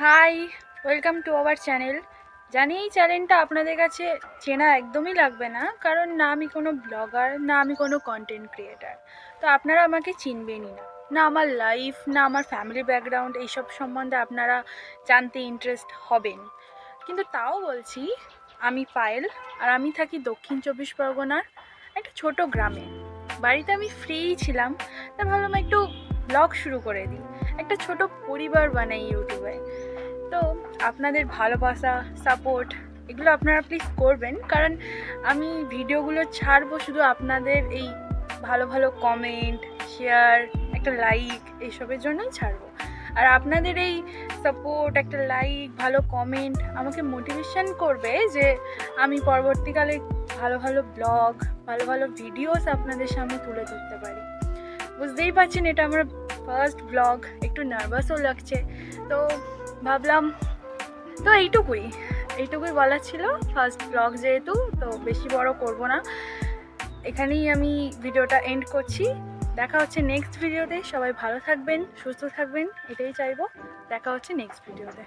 High, welcome to our channel. জানি এই চ্যানেলটা আপনাদের কাছে চেনা একদমই লাগবে না, কারণ না আমি কোনো ব্লগার, না আমি কোনো কন্টেন্ট ক্রিয়েটার। তো আপনারা আমাকে চিনবেনই না, না আমার লাইফ, না আমার ফ্যামিলি ব্যাকগ্রাউন্ড এইসব সম্বন্ধে আপনারা জানতে ইন্টারেস্ট হবেন। কিন্তু তাও বলছি, আমি পায়েল, আর আমি থাকি দক্ষিণ চব্বিশ পরগনার একটা ছোট গ্রামে। বাড়িতে আমি ফ্রিই ছিলাম, তাই ভাবলাম একটু ব্লগ শুরু করে দিই, একটা ছোট পরিবার বানাই ইউটিউবে। তো আপনাদের ভালোবাসা, সাপোর্ট এগুলো আপনারা প্লিজ করবেন, কারণ আমি ভিডিওগুলো ছাড়বো শুধু আপনাদের এই ভালো ভালো কমেন্ট, শেয়ার, একটা লাইক এইসবের জন্যই ছাড়বো। আর আপনাদের এই সাপোর্ট, একটা লাইক, ভালো কমেন্ট আমাকে মোটিভেশন করবে যে আমি পরবর্তীকালে ভালো ভালো ব্লগ, ভালো ভালো ভিডিওস আপনাদের সামনে তুলে ধরতে পারি। বুঝতেই পারছেন এটা আমার ফার্স্ট ব্লগ, একটু নার্ভাসও লাগছে। তো ভাবলাম, তো এইটুকুই বলার ছিল। ফার্স্ট ব্লগ যেহেতু, তো বেশি বড় করব না, এখানেই আমি ভিডিওটা এন্ড করছি। দেখা হচ্ছে নেক্সট ভিডিওতে। সবাই ভালো থাকবেন, সুস্থ থাকবেন, এটাই চাইবো। দেখা হচ্ছে নেক্সট ভিডিওতে।